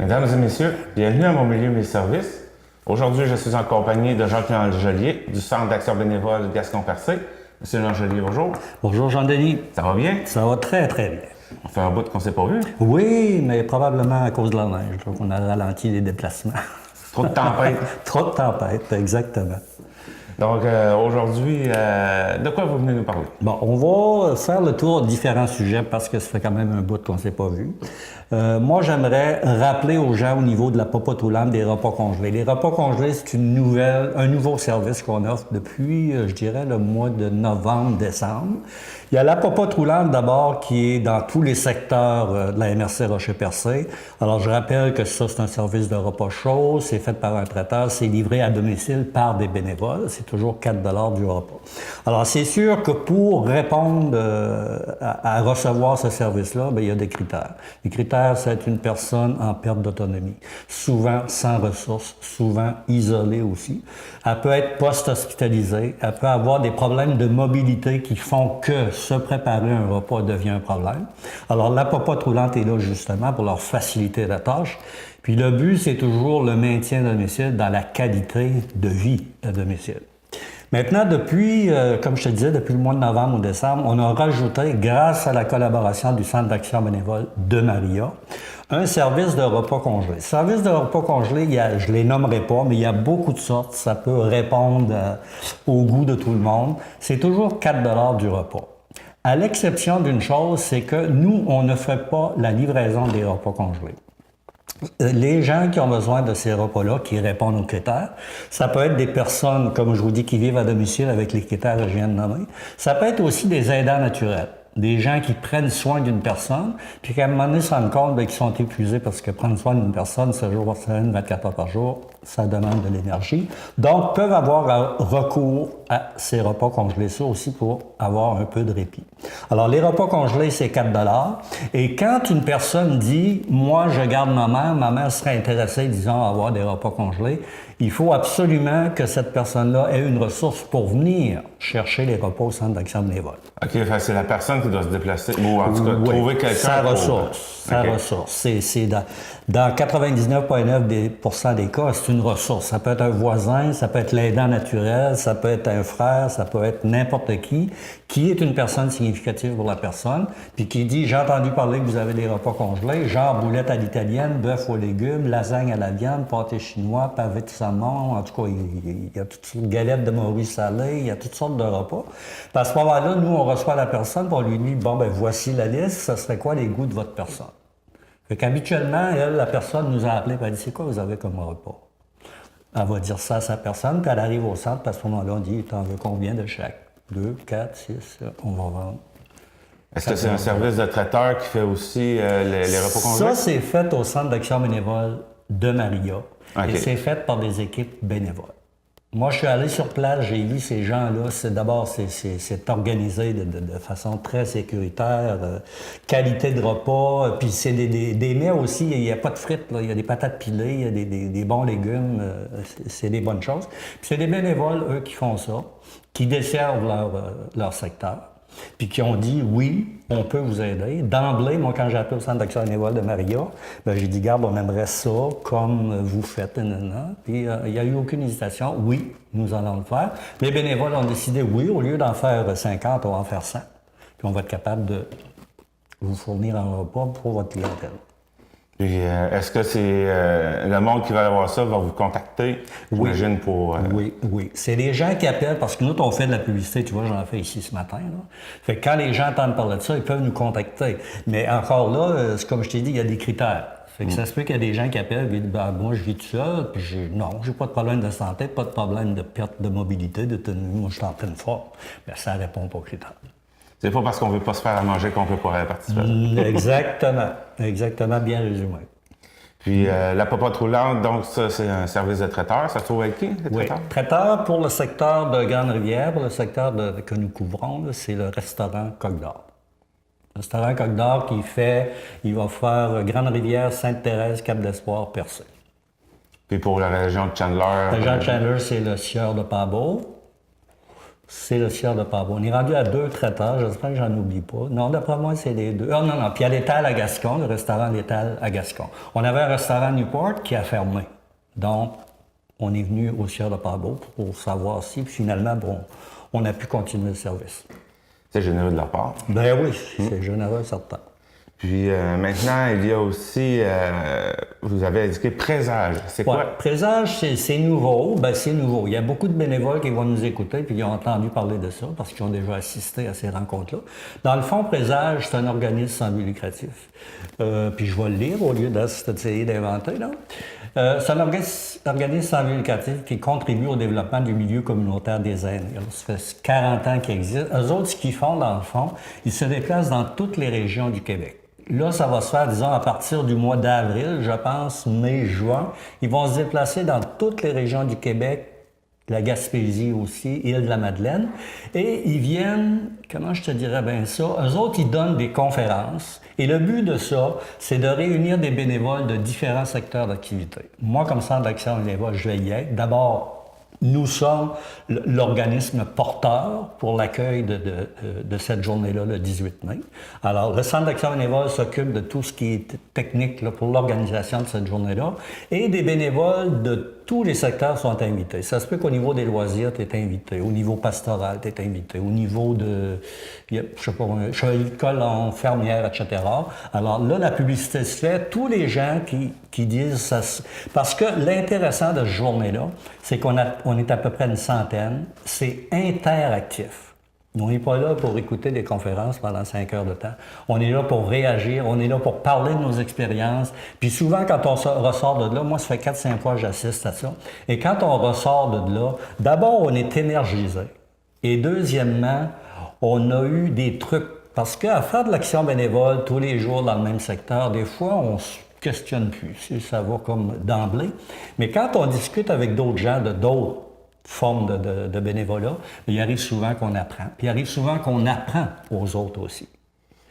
Mesdames et messieurs, bienvenue à mon milieu mes services. Aujourd'hui, je suis en compagnie de Jean-Pierre Langelier du Centre d'action bénévole Gascon-Percé. Monsieur Langelier, bonjour. Bonjour Jean-Denis. Ça va bien? Ça va très très bien. On fait un bout qu'on ne s'est pas vu. Oui, mais probablement à cause de la neige. Donc on a ralenti les déplacements. Trop de tempête. Trop de tempête, exactement. Donc aujourd'hui, de quoi vous venez nous parler? Bon, on va faire le tour de différents sujets parce que ça fait quand même un bout qu'on ne s'est pas vu. Moi, j'aimerais rappeler aux gens au niveau de la popote roulante des repas congelés. Les repas congelés, c'est un nouveau service qu'on offre depuis, je dirais, le mois de novembre-décembre. Il y a la popote roulante d'abord qui est dans tous les secteurs de la MRC Rocher-Percé. Alors, je rappelle que ça, c'est un service de repas chaud, c'est fait par un traiteur, c'est livré à domicile par des bénévoles. C'est toujours 4 $ du repas. Alors, c'est sûr que pour répondre à recevoir ce service-là, bien, il y a des critères. Les critères, c'est une personne en perte d'autonomie, souvent sans ressources, souvent isolée aussi. Elle peut être post-hospitalisée, elle peut avoir des problèmes de mobilité qui font que se préparer un repas devient un problème. Alors, la popote roulante est là justement pour leur faciliter la tâche. Puis le but, c'est toujours le maintien à domicile dans la qualité de vie à domicile. Maintenant, depuis, comme je te disais, depuis le mois de novembre ou décembre, on a rajouté, grâce à la collaboration du Centre d'action bénévole de Maria, un service de repas congelé. Service de repas congelé, je ne les nommerai pas, mais il y a beaucoup de sortes. Ça peut répondre au goût de tout le monde. C'est toujours 4 $ du repas. À l'exception d'une chose, c'est que nous, on ne fait pas la livraison des repas congelés. Les gens qui ont besoin de ces repas-là, qui répondent aux critères, ça peut être des personnes, comme je vous dis, qui vivent à domicile avec les critères que je viens de nommer. Ça peut être aussi des aidants naturels, des gens qui prennent soin d'une personne, puis qu'à un moment donné se rendent compte qu'ils sont épuisés parce que prendre soin d'une personne, 7 jours par semaine, 24 heures par jour, ça demande de l'énergie. Donc, peuvent avoir recours à ces repas congelés, ça aussi pour avoir un peu de répit. Alors, les repas congelés, c'est 4 $. Et quand une personne dit « Moi, je garde ma mère serait intéressée, disons, à avoir des repas congelés », il faut absolument que cette personne-là ait une ressource pour venir chercher les repas au Centre d'action bénévole. OK, c'est la personne qui doit se déplacer, ou en tout cas, trouver quelqu'un. Sa ressource. C'est dans 99,9% des cas, c'est une ressource. Ça peut être un voisin, ça peut être l'aidant naturel, ça peut être un frère, ça peut être n'importe qui est une personne significative pour la personne, puis qui dit « J'ai entendu parler que vous avez des repas congelés, genre boulette à l'italienne, bœuf aux légumes, lasagne à la viande, pâté chinois, pavé de saumon, en tout cas, il y a toutes sortes de galettes de morue salée, il y a toutes sortes de repas. Puis à ce moment-là, nous, on reçoit la personne, puis on lui dit « Bon, ben voici la liste, ça serait quoi les goûts de votre personne? » Fait qu'habituellement, la personne nous a appelé, puis elle dit « C'est quoi vous avez comme repas? » Elle va dire ça à sa personne, puis elle arrive au centre, puis à ce moment-là, on dit « T'en veux combien de chaque? 2, 4, 6, on va vendre. » Est-ce que c'est un service de traiteur qui fait aussi les repas congelés? Ça, c'est fait au Centre d'action bénévole de Maria. Okay. Et c'est fait par des équipes bénévoles. Moi, je suis allé sur place, j'ai vu ces gens-là. D'abord, c'est organisé de façon très sécuritaire, qualité de repas, puis c'est des mets aussi. Il n'y a pas de frites, là. Il y a des patates pilées, il y a des bons légumes, c'est des bonnes choses. Puis c'est des bénévoles, eux, qui font ça, qui desservent leur secteur, puis qui ont dit « Oui, on peut vous aider ». D'emblée, moi, quand j'ai appelé au Centre d'action bénévole de Maria, ben, j'ai dit « Garde, on aimerait ça comme vous faites. » Puis il n'y a eu aucune hésitation. « Oui, nous allons le faire ». Les bénévoles ont décidé « Oui, au lieu d'en faire 50, on va en faire 100. Puis on va être capable de vous fournir un repas pour votre clientèle. » Puis, est-ce que c'est le monde qui va avoir ça va vous contacter, j'imagine, pour... Oui. C'est les gens qui appellent, parce que nous, on fait de la publicité, tu vois, j'en ai fait ici ce matin. Là. Fait que quand les gens entendent parler de ça, ils peuvent nous contacter. Mais encore là, comme je t'ai dit, il y a des critères. Fait que ça se peut qu'il y a des gens qui appellent et disent ben, moi, je vis tout seul, puis non, j'ai pas de problème de santé, pas de problème de perte de mobilité, d'autonomie, moi, je suis en pleine forme. Bien, ça répond pas aux critères. C'est pas parce qu'on veut pas se faire à manger qu'on peut pas participer. Exactement, bien résumé. Puis la popote roulante, donc ça, c'est un service de traiteur. Ça se trouve avec qui, les traiteurs? Traiteur pour le secteur de Grande-Rivière, pour le secteur que nous couvrons, c'est le restaurant Coq d'Or. Le restaurant Coq d'Or il va faire Grande-Rivière, Sainte-Thérèse, Cap-d'Espoir, Percé. Puis pour la région de Chandler? La région de Chandler, c'est le sieur de Pabot. c'est le Sieur de Pabot. On est rendu à 2 traiteurs, j'espère que j'en oublie pas. Non, d'après moi, c'est les 2. Ah non, non, puis il y a l'Étal à Gascon, le restaurant L'Étal à Gascon. On avait un restaurant Newport qui a fermé. Donc, on est venu au Sieur de Pabot pour savoir si, puis finalement, bon, on a pu continuer le service. C'est généreux de leur part. Ben oui, c'est généreux, certain. Puis maintenant, il y a aussi, vous avez indiqué Présage. C'est quoi? Ouais, Présage, c'est nouveau. Ben, c'est nouveau. Il y a beaucoup de bénévoles qui vont nous écouter puis qui ont entendu parler de ça parce qu'ils ont déjà assisté à ces rencontres-là. Dans le fond, Présage, c'est un organisme sans but lucratif. Puis je vais le lire au lieu d'essayer d'inventer, là. C'est un organisme sans but lucratif qui contribue au développement du milieu communautaire des aînés. Alors, ça fait 40 ans qu'il existe. Eux autres, ce qu'ils font, dans le fond, ils se déplacent dans toutes les régions du Québec. Là, ça va se faire, disons, à partir du mois d'avril, je pense, mai, juin. Ils vont se déplacer dans toutes les régions du Québec, la Gaspésie aussi, Île-de-la-Madeleine. Et ils viennent, comment je te dirais bien ça, eux autres, ils donnent des conférences. Et le but de ça, c'est de réunir des bénévoles de différents secteurs d'activité. Moi, comme Centre d'action bénévole, je vais y être. D'abord, nous sommes l'organisme porteur pour l'accueil de cette journée-là, le 18 mai. Alors, le Centre d'action bénévole s'occupe de tout ce qui est technique là, pour l'organisation de cette journée-là. Et des bénévoles de tous les secteurs sont invités. Ça se peut qu'au niveau des loisirs, tu es invité. Au niveau pastoral, tu es invité. Au niveau de, je sais pas, école en fermière, etc. Alors là, la publicité se fait. Tous les gens qui disent ça. Parce que l'intéressant de cette journée-là, c'est qu'on est à peu près une centaine. C'est interactif. On n'est pas là pour écouter des conférences pendant 5 heures de temps. On est là pour réagir, on est là pour parler de nos expériences. Puis souvent, quand on ressort de là, moi, ça fait 4-5 fois que j'assiste à ça. Et quand on ressort de là, d'abord, on est énergisé. Et deuxièmement, on a eu des trucs. Parce qu'à faire de l'action bénévole tous les jours dans le même secteur, des fois, on se questionne plus. Ça va comme d'emblée. Mais quand on discute avec d'autres gens de d'autres forme de bénévolat, il arrive souvent qu'on apprend. Puis il arrive souvent qu'on apprend aux autres aussi.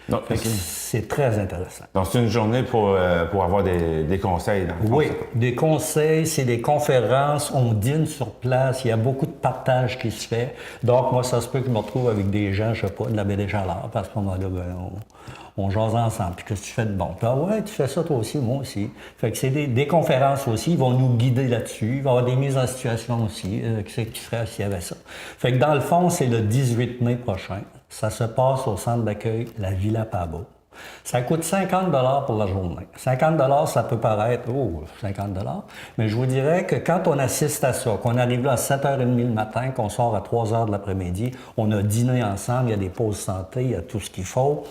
Donc, c'est très intéressant. Donc, c'est une journée pour avoir des conseils. Dans le fond, oui, des conseils, c'est des conférences, on dîne sur place, il y a beaucoup de partage qui se fait. Donc, moi, ça se peut que je me retrouve avec des gens, je sais pas, de la baie des Chaleurs, parce qu'à ce moment-là, ben, on jase ensemble. Puis qu'est-ce que tu fais de bon? Puis, ah ouais, tu fais ça toi aussi, moi aussi. Fait que c'est des conférences aussi, ils vont nous guider là-dessus. Il va y avoir des mises en situation aussi. Qu'est-ce que tu ferais s'il y avait ça? Fait que dans le fond, c'est le 18 mai prochain. Ça se passe au centre d'accueil La Villa Pabot. Ça coûte 50 $ pour la journée. 50 $, ça peut paraître, 50 $, mais je vous dirais que quand on assiste à ça, qu'on arrive là à 7h30 le matin, qu'on sort à 3h de l'après-midi, on a dîné ensemble, il y a des pauses santé, il y a tout ce qu'il faut,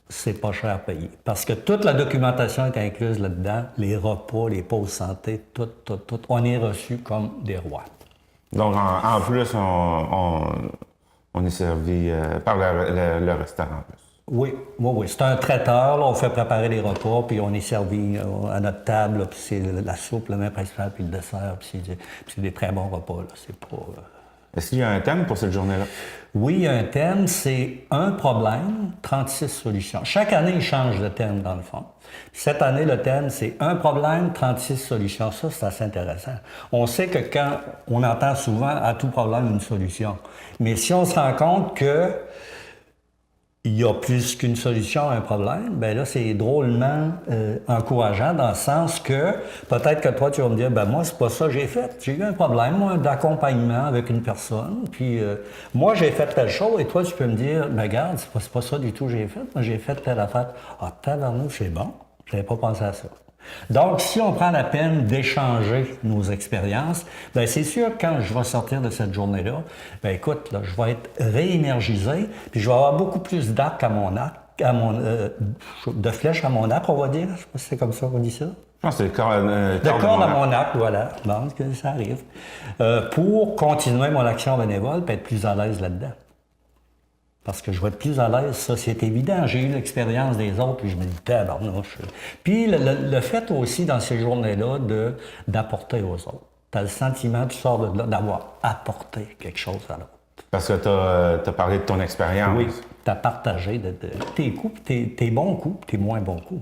c'est pas cher à payer. Parce que toute la documentation est incluse là-dedans, les repas, les pauses santé, tout. On est reçus comme des rois. Donc, en plus, on est servi par le restaurant. Oui. C'est un traiteur, là, on fait préparer les repas, puis on est servi à notre table, là, puis c'est la soupe, le mets principal, puis le dessert, puis c'est des très bons repas. Là. C'est pas... Est-ce qu'il y a un thème pour cette journée-là? Oui, il y a un thème, c'est un problème, 36 solutions. Chaque année, il change de thème, dans le fond. Cette année, le thème, c'est un problème, 36 solutions. Ça, c'est assez intéressant. On sait que quand on entend souvent à tout problème une solution, mais si on se rend compte que il y a plus qu'une solution à un problème, bien là, c'est drôlement encourageant dans le sens que peut-être que toi, tu vas me dire, ben moi, c'est pas ça que j'ai fait. J'ai eu un problème, moi, d'accompagnement avec une personne, puis moi, j'ai fait telle chose, et toi, tu peux me dire, ben regarde, c'est pas ça du tout que j'ai fait. Moi, j'ai fait telle affaire. Ah, tabarnouche, c'est bon. J'avais pas pensé à ça. Donc, si on prend la peine d'échanger nos expériences, bien, c'est sûr que quand je vais sortir de cette journée-là, bien, écoute, là, je vais être réénergisé, puis je vais avoir beaucoup plus d'arc à mon arc, de flèches à mon arc, on va dire. Je sais pas si c'est comme ça qu'on dit ça. Je pense que c'est de corde à mon arc, voilà. Bon, ça arrive. Pour continuer mon action bénévole, puis être plus à l'aise là-dedans. Parce que je vais être plus à l'aise, ça, c'est évident. J'ai eu l'expérience des autres, puis je me dis, tabarnouche. Puis le fait aussi, dans ces journées-là, d'apporter aux autres. Tu as le sentiment, tu sors de là, d'avoir apporté quelque chose à l'autre. Parce que tu as parlé de ton expérience. Oui, tu as partagé tes coups, tes bons coups, tes moins bons coups.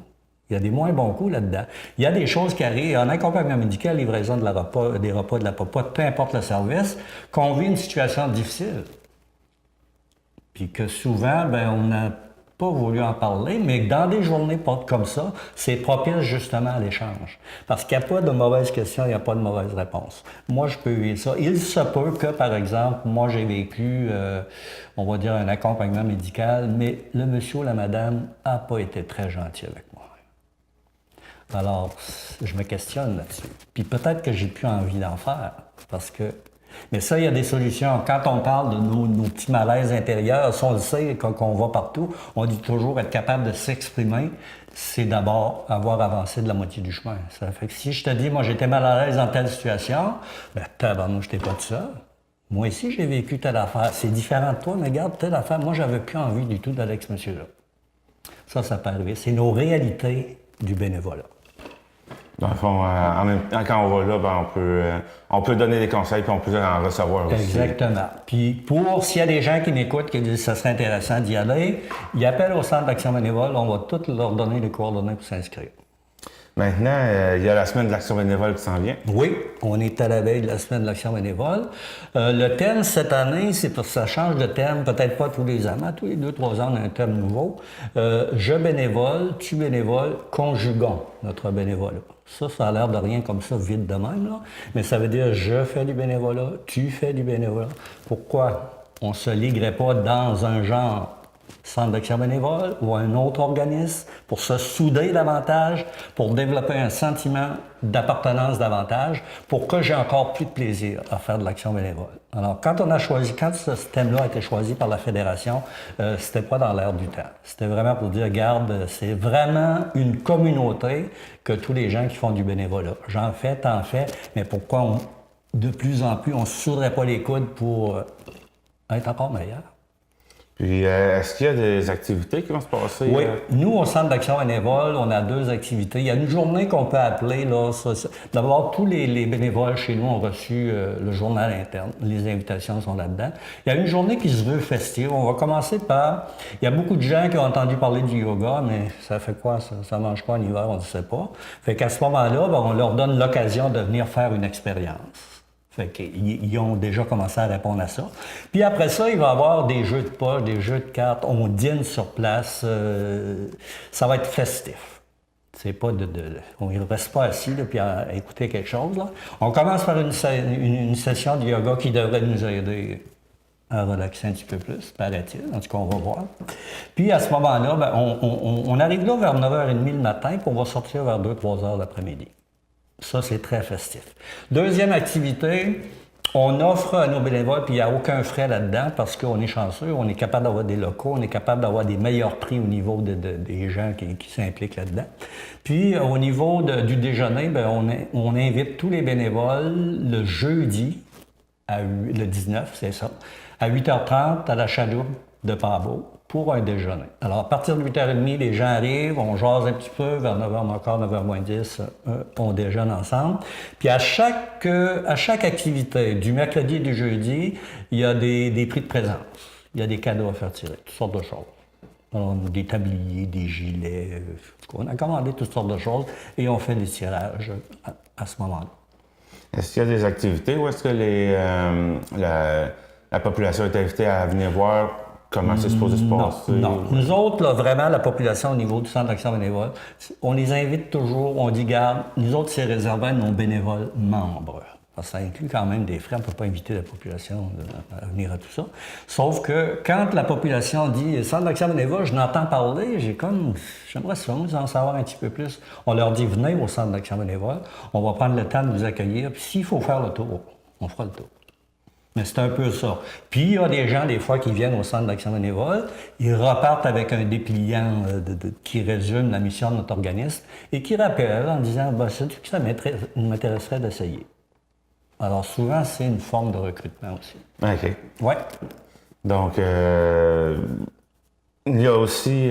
Il y a des moins bons coups là-dedans. Il y a des choses qui arrivent en accompagnement médical, livraison des repas de la popote, peu importe le service, qu'on vit une situation difficile. Puis que souvent, ben, on n'a pas voulu en parler, mais dans des journées comme ça, c'est propice justement à l'échange. Parce qu'il n'y a pas de mauvaise question, il n'y a pas de mauvaise réponse. Moi, je peux vivre ça. Il se peut que, par exemple, moi, j'ai vécu, on va dire, un accompagnement médical, mais le monsieur ou la madame n'a pas été très gentil avec moi. Alors, je me questionne là-dessus. Puis peut-être que j'ai plus envie d'en faire, parce que... Mais ça, il y a des solutions. Quand on parle de nos petits malaises intérieurs, ça, on le sait, quand on va partout, on dit toujours être capable de s'exprimer, c'est d'abord avoir avancé de la moitié du chemin. Ça fait que si je te dis, moi, j'étais mal à l'aise dans telle situation, ben, tabarnou, je n'étais pas tout seul. Moi aussi, j'ai vécu telle affaire. C'est différent de toi, mais regarde, telle affaire, moi, j'avais plus envie du tout d'aller avec ce monsieur-là. Ça peut arriver. C'est nos réalités du bénévolat. Dans le fond, en même temps, quand on va là, ben, on peut donner des conseils puis on peut en recevoir aussi. Exactement. Puis s'il y a des gens qui m'écoutent qui disent que ça serait intéressant d'y aller, ils appellent au Centre d'action bénévole, on va tous leur donner les coordonnées pour s'inscrire. Maintenant, il y a la semaine de l'action bénévole qui s'en vient. Oui, on est à la veille de la semaine de l'action bénévole. Le thème cette année, c'est parce que ça change de thème, peut-être pas tous les ans, mais tous les 2-3 ans, on a un thème nouveau. Je bénévole, tu bénévole, conjuguons notre bénévolat. Ça a l'air de rien comme ça, vite de même, là. Mais ça veut dire je fais du bénévolat, tu fais du bénévolat. Pourquoi on ne se liguerait pas dans un genre Centre d'action bénévole ou un autre organisme pour se souder davantage, pour développer un sentiment d'appartenance davantage, pour que j'ai encore plus de plaisir à faire de l'action bénévole. Alors, quand ce thème-là a été choisi par la Fédération, c'était pas dans l'air du temps. C'était vraiment pour dire, regarde, c'est vraiment une communauté que tous les gens qui font du bénévolat. J'en fais, t'en fais, mais pourquoi de plus en plus, on ne se soudrait pas les coudes pour être encore meilleur? Puis, est-ce qu'il y a des activités qui vont se passer? Oui. Nous, au Centre d'action bénévole, on a 2 activités. Il y a une journée qu'on peut appeler, là, d'abord, tous les bénévoles chez nous ont reçu le journal interne. Les invitations sont là-dedans. Il y a une journée qui se veut festive. On va commencer par... Il y a beaucoup de gens qui ont entendu parler du yoga, mais ça fait quoi, ça? Ça mange quoi en hiver? On ne sait pas. Fait qu'à ce moment-là, ben, on leur donne l'occasion de venir faire une expérience. Fait qu'ils ont déjà commencé à répondre à ça. Puis après ça, il va y avoir des jeux de poche, des jeux de cartes. On dîne sur place. Ça va être festif. C'est pas on ne reste pas assis là, puis à écouter quelque chose. Là. On commence par une session de yoga qui devrait nous aider à relaxer un petit peu plus, paraît-il. En tout cas, on va voir. Puis à ce moment-là, ben, on arrive là vers 9h30 le matin, puis on va sortir vers 2-3 heures l'après-midi. Ça, c'est très festif. Deuxième activité, on offre à nos bénévoles, puis il n'y a aucun frais là-dedans parce qu'on est chanceux, on est capable d'avoir des locaux, on est capable d'avoir des meilleurs prix au niveau des gens qui s'impliquent là-dedans. Puis au niveau du déjeuner, bien, on invite tous les bénévoles le jeudi, le 19, c'est ça, à 8h30 à la Chaloupe de Pambeau pour un déjeuner. Alors, à partir de 8h30, les gens arrivent, on jase un petit peu, vers 9h encore, 9h moins 10, on déjeune ensemble. Puis à chaque activité, du mercredi et du jeudi, il y a des prix de présence. Il y a des cadeaux à faire tirer, toutes sortes de choses. Alors, des tabliers, des gilets, on a commandé toutes sortes de choses et on fait des tirages à ce moment-là. Est-ce qu'il y a des activités ou est-ce que la population est invitée à venir voir comment c'est supposé se passer? Non. Nous autres, là, vraiment, la population au niveau du Centre d'action bénévole, on les invite toujours, on dit, garde, nous autres, c'est réservé à nos bénévoles membres. Parce que ça inclut quand même des frais, on ne peut pas inviter la population à venir à tout ça. Sauf que quand la population dit « Centre d'action bénévole, je n'entends parler », j'aimerais ça, en savoir un petit peu plus. On leur dit « Venez au Centre d'action bénévole, on va prendre le temps de vous accueillir, puis s'il faut faire le tour, on fera le tour ». Mais c'est un peu ça. Puis il y a des gens, des fois, qui viennent au Centre d'action bénévole, ils repartent avec un dépliant qui résume la mission de notre organisme et qui rappelle en disant « sais-tu que ça m'intéresserait d'essayer ». Alors, souvent, c'est une forme de recrutement aussi. OK. Oui. Donc, il y a aussi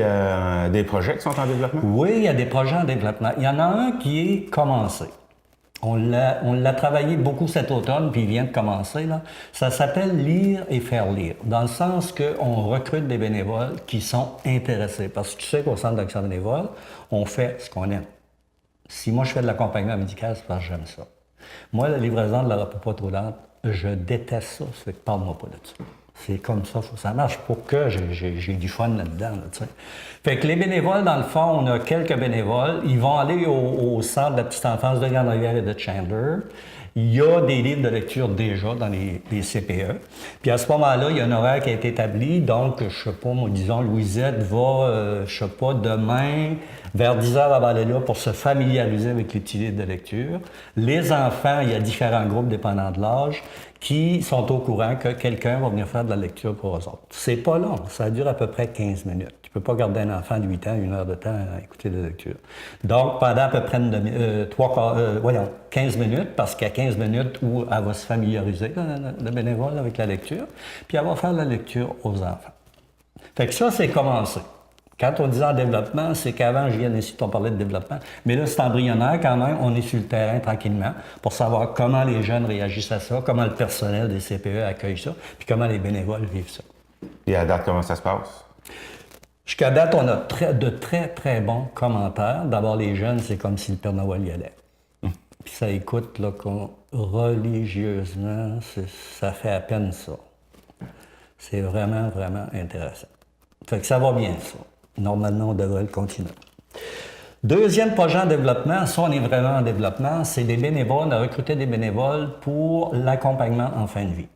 des projets qui sont en développement? Oui, il y a des projets en développement. Il y en a un qui est commencé. On l'a travaillé beaucoup cet automne, puis il vient de commencer. Là. Ça s'appelle Lire et faire lire, dans le sens qu'on recrute des bénévoles qui sont intéressés. Parce que tu sais qu'au Centre d'action bénévole, on fait ce qu'on aime. Si moi, je fais de l'accompagnement médical, c'est parce que j'aime ça. Moi, la livraison de la repas pas trop lente, je déteste ça. Ça fait que parle-moi pas de ça. C'est comme ça, faut que ça marche pour que j'ai du fun là-dedans. Là, tu sais. Fait que les bénévoles, dans le fond, on a quelques bénévoles. Ils vont aller au centre de la petite enfance de Grande-Rivière et de Chandler. Il y a des livres de lecture déjà dans les CPE. Puis à ce moment-là, il y a un horaire qui a été établi. Donc, je sais pas, moi, disons, Louisette va, je sais pas, demain, vers 10 heures, elle va aller là pour se familiariser avec les petits livres de lecture. Les enfants, il y a différents groupes dépendant de l'âge qui sont au courant que quelqu'un va venir faire de la lecture pour eux autres. C'est pas long, ça dure à peu près 15 minutes. Tu peux pas garder un enfant de 8 ans, 1 heure de temps à écouter de la lecture. Donc, pendant à peu près 15 minutes, parce qu'il y a 15 minutes où elle va se familiariser, le bénévole, avec la lecture, puis elle va faire la lecture aux enfants. Fait que ça, c'est commencé. Quand on dit en développement, c'est qu'avant, je viens ici, on parlait de développement. Mais là, c'est embryonnaire quand même. On est sur le terrain tranquillement pour savoir comment les jeunes réagissent à ça, comment le personnel des CPE accueille ça, puis comment les bénévoles vivent ça. Et à date, comment ça se passe? Jusqu'à date, on a de très, très bons commentaires. D'abord, les jeunes, c'est comme si le Père Noël y allait. Puis ça écoute là, religieusement, ça fait à peine ça. C'est vraiment, vraiment intéressant. Fait que ça va bien, ça. Normalement, on devrait le continuer. Deuxième projet en développement, ça, on est vraiment en développement, c'est des bénévoles, de recruter des bénévoles pour l'accompagnement en fin de vie.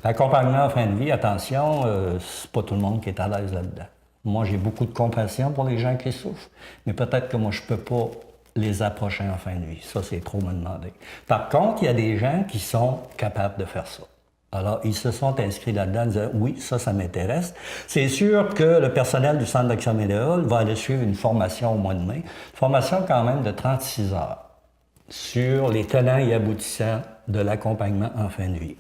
L'accompagnement en fin de vie, attention, c'est pas tout le monde qui est à l'aise là-dedans. Moi, j'ai beaucoup de compassion pour les gens qui souffrent, mais peut-être que moi, je peux pas les approcher en fin de vie. Ça, c'est trop me demander. Par contre, il y a des gens qui sont capables de faire ça. Alors, ils se sont inscrits là-dedans en disant « Oui, ça m'intéresse ». C'est sûr que le personnel du Centre d'action bénévole va aller suivre une formation au mois de mai, une formation quand même de 36 heures sur les tenants et aboutissants de l'accompagnement en fin de vie.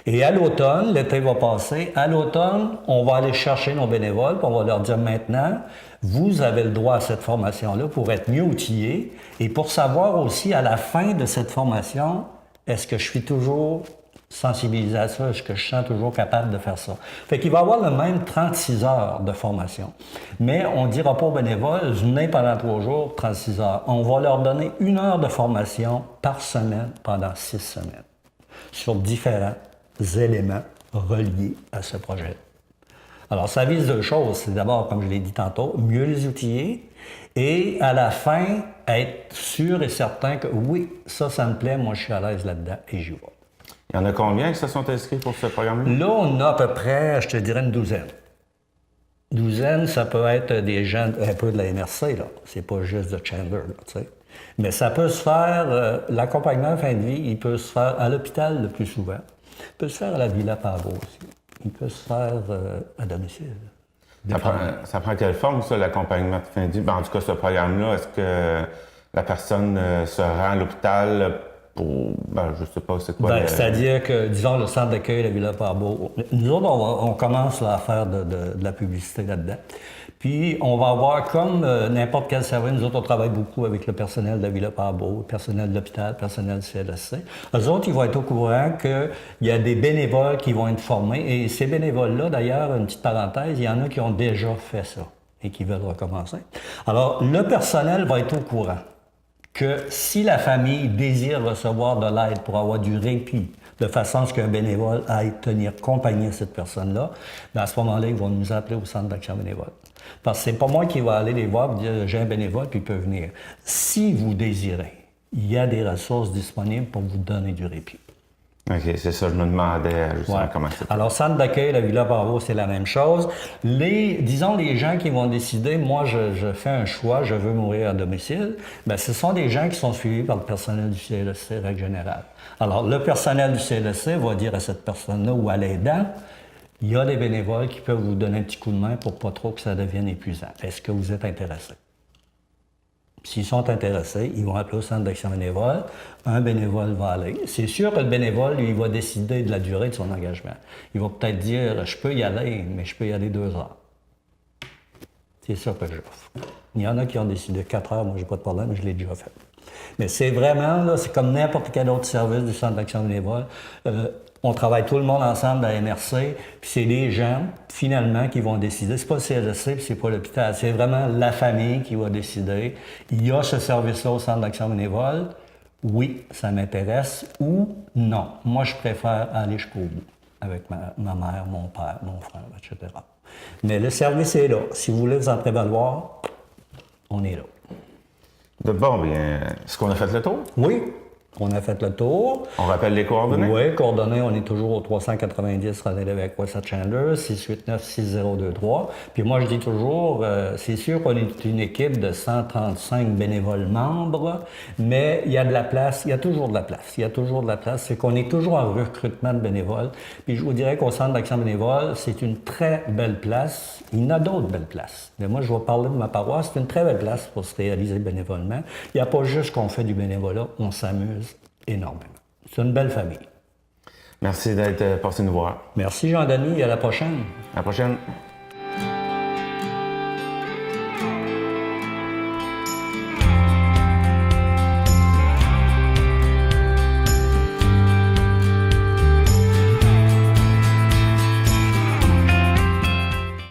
Et à l'automne, l'été va passer, à l'automne, on va aller chercher nos bénévoles, puis on va leur dire maintenant, vous avez le droit à cette formation-là pour être mieux outillés et pour savoir aussi à la fin de cette formation, est-ce que je suis toujours sensibilisé à ça, est-ce que je sens toujours capable de faire ça? Fait qu'il va y avoir le même 36 heures de formation. Mais on ne dira pas aux bénévoles, venez pendant 3 jours, 36 heures. On va leur donner 1 heure de formation par semaine pendant 6 semaines sur différents éléments reliés à ce projet. Alors, ça vise 2 choses. C'est d'abord, comme je l'ai dit tantôt, mieux les outiller et à la fin, être sûr et certain que oui, ça me plaît, moi je suis à l'aise là-dedans et j'y vais. Il y en a combien qui se sont inscrits pour ce programme-là? Là, on a à peu près, je te dirais, une douzaine. Douzaine, ça peut être des gens un peu de la MRC, là. C'est pas juste de Chandler, là, tu sais. Mais ça peut se faire, l'accompagnement en fin de vie, il peut se faire à l'hôpital le plus souvent. Il peut se faire à la Villa Pavot aussi. Il peut se faire à domicile. Ça prend quelle forme, ça, l'accompagnement de fin de vie? Ben, en tout cas, ce programme-là, est-ce que la personne se rend à l'hôpital pour, je sais pas, c'est quoi? C'est-à-dire que, disons, le centre d'accueil, la Villa Pavot, nous autres, on commence là, à faire de la publicité là-dedans. Puis, on va avoir, comme n'importe quel service, nous autres, on travaille beaucoup avec le personnel de la Villa Pavot, le personnel de l'hôpital, le personnel du CLSC. Eux autres, ils vont être au courant qu'il y a des bénévoles qui vont être formés. Et ces bénévoles-là, d'ailleurs, une petite parenthèse, il y en a qui ont déjà fait ça et qui veulent recommencer. Alors, le personnel va être au courant que si la famille désire recevoir de l'aide pour avoir du répit, de façon à ce qu'un bénévole aille tenir compagnie à cette personne-là, à ce moment-là, ils vont nous appeler au Centre d'action bénévole. Parce que c'est pas moi qui vais aller les voir et dire « j'ai un bénévole, puis il peut venir ». Si vous désirez, il y a des ressources disponibles pour vous donner du répit. OK, c'est ça, je me demandais justement comment c'est. Alors, centre d'accueil, la Villa Pavot, c'est la même chose. Disons, les gens qui vont décider, moi, je fais un choix, je veux mourir à domicile, bien, ce sont des gens qui sont suivis par le personnel du CLSC, règle générale. Alors, le personnel du CLSC va dire à cette personne-là ou à l'aidant, il y a des bénévoles qui peuvent vous donner un petit coup de main pour pas trop que ça devienne épuisant. Est-ce que vous êtes intéressé? S'ils sont intéressés, ils vont appeler au centre d'action bénévole. Un bénévole va aller. C'est sûr que le bénévole, lui, il va décider de la durée de son engagement. Il va peut-être dire, je peux y aller, mais je peux y aller 2 heures. C'est ça que j'offre. Il y en a qui ont décidé 4 heures, moi, j'ai pas de problème, je l'ai déjà fait. Mais c'est vraiment, là, c'est comme n'importe quel autre service du centre d'action bénévole. On travaille tout le monde ensemble à la MRC, puis c'est les gens, finalement, qui vont décider. C'est pas le CLSC, puis c'est pas l'hôpital. C'est vraiment la famille qui va décider. Il y a ce service-là au centre d'action bénévole. Oui, ça m'intéresse. Ou non. Moi, je préfère aller jusqu'au bout. avec ma mère, mon père, mon frère, etc. Mais le service est là. Si vous voulez vous en prévaloir, on est là. Bon, bien, est-ce qu'on a fait le tour? Oui, on a fait le tour. On rappelle les coordonnées? Oui, coordonnées, on est toujours au 390 René Lévesque West Chandler, 689-6023. Puis moi, je dis toujours, c'est sûr qu'on est une équipe de 135 bénévoles membres, mais il y a de la place, il y a toujours de la place. Il y a toujours de la place. C'est qu'on est toujours en recrutement de bénévoles. Puis je vous dirais qu'au Centre d'action bénévole, c'est une très belle place. Il y en a d'autres belles places. Mais moi, je vais parler de ma paroisse. C'est une très belle place pour se réaliser bénévolement. Il n'y a pas juste qu'on fait du bénévolat, on s'amuse énormément. C'est une belle famille. Merci d'être passé nous voir. Merci Jean-Denis et à la prochaine. À la prochaine.